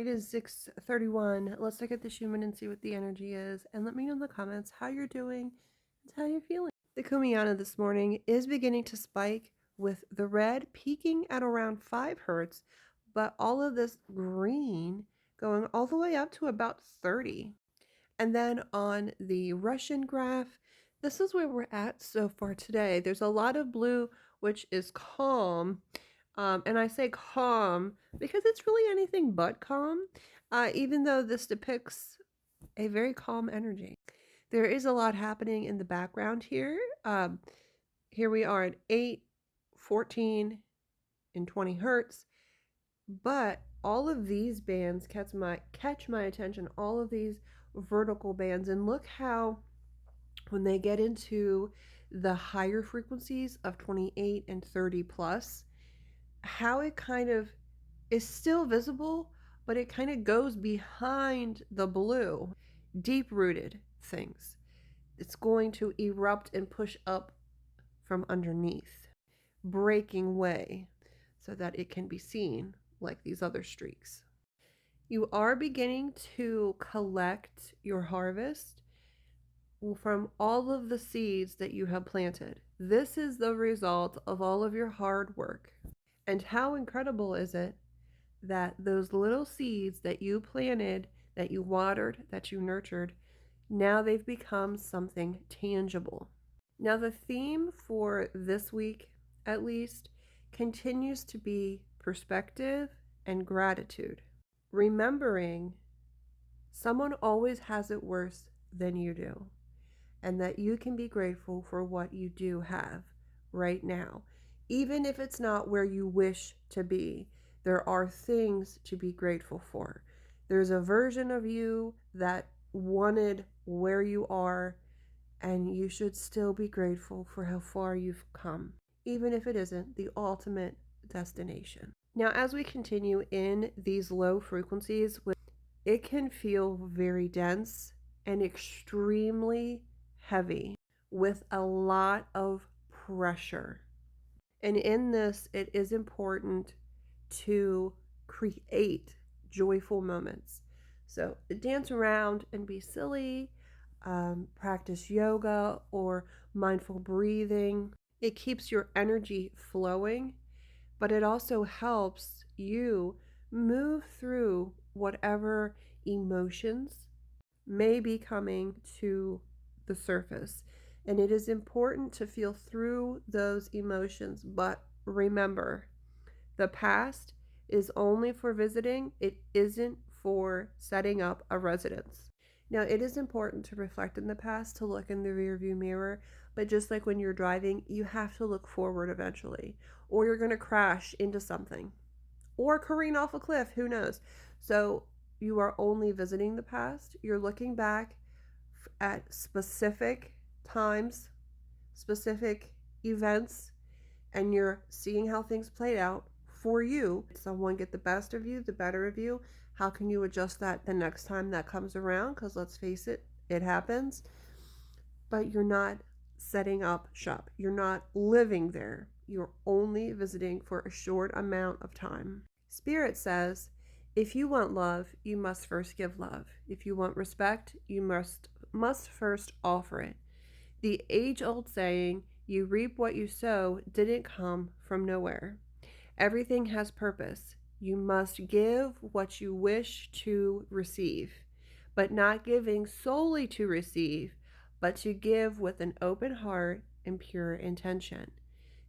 It is 6:31. Let's look at the Schumann and see what the energy is. And let me know in the comments how you're doing and how you're feeling. The Kumiana this morning is beginning to spike with the red peaking at around 5 hertz, but all of this green going all the way up to about 30. And then on the Russian graph, this is where we're at so far today. There's a lot of blue, which is calm. And I say calm because it's really anything but calm, even though this depicts a very calm energy. There is a lot happening in the background here. Here we are at 8, 14, and 20 hertz. But all of these bands catch my attention, all of these vertical bands. And look how when they get into the higher frequencies of 28 and 30 plus, how it kind of is still visible, but it kind of goes behind the blue, deep-rooted things. It's going to erupt and push up from underneath, breaking way so that it can be seen like these other streaks. You are beginning to collect your harvest from all of the seeds that you have planted. This is the result of all of your hard work. And how incredible is it that those little seeds that you planted, that you watered, that you nurtured, now they've become something tangible. Now, the theme for this week, at least, continues to be perspective and gratitude. Remembering someone always has it worse than you do, and that you can be grateful for what you do have right now. Even if it's not where you wish to be, there are things to be grateful for. There's a version of you that wanted where you are, and you should still be grateful for how far you've come, even if it isn't the ultimate destination. Now, as we continue in these low frequencies, it can feel very dense and extremely heavy with a lot of pressure. And in this, it is important to create joyful moments. So dance around and be silly, practice yoga or mindful breathing. It keeps your energy flowing, but it also helps you move through whatever emotions may be coming to the surface. And it is important to feel through those emotions. But remember, the past is only for visiting, it isn't for setting up a residence. Now, it is important to reflect in the past, to look in the rearview mirror, but just like when you're driving, you have to look forward eventually, or you're going to crash into something or careen off a cliff, who knows. So you are only visiting the past. You're looking back at specific times, specific events, and you're seeing how things played out for you. Someone get the best of you, the better of you. How can you adjust that the next time that comes around? Because let's face it, it happens. But you're not setting up shop. You're not living there. You're only visiting for a short amount of time. Spirit says, if you want love, you must first give love. If you want respect, you must first offer it. The age-old saying, you reap what you sow, didn't come from nowhere. Everything has purpose. You must give what you wish to receive, but not giving solely to receive, but to give with an open heart and pure intention.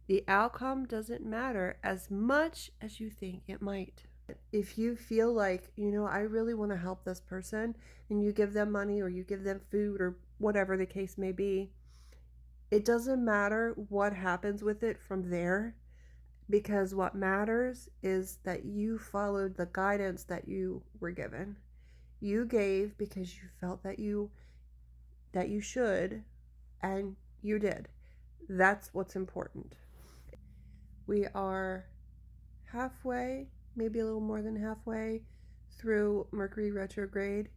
The outcome doesn't matter as much as you think it might. If you feel like, I really want to help this person, and you give them money or you give them food or whatever the case may be, it doesn't matter what happens with it from there, because what matters is that you followed the guidance that you were given. You gave because you felt that you should, and you did. That's what's important. We are halfway, maybe a little more than halfway through Mercury retrograde.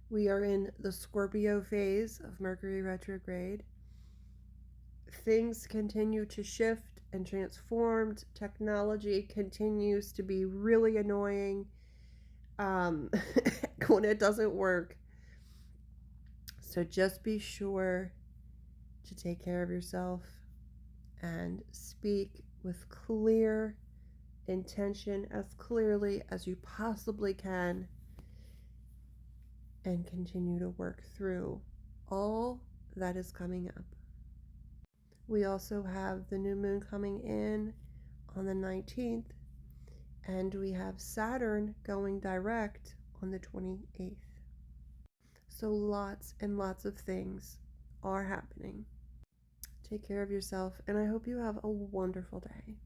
We are in the Scorpio phase of Mercury retrograde. Things continue to shift and transform. Technology continues to be really annoying. um, when it doesn't work. So just be sure to take care of yourself and speak with clear intention, as clearly as you possibly can, and continue to work through all that is coming up. We also have the new moon coming in on the 19th, and we have Saturn going direct on the 28th. So lots and lots of things are happening. Take care of yourself, and I hope you have a wonderful day.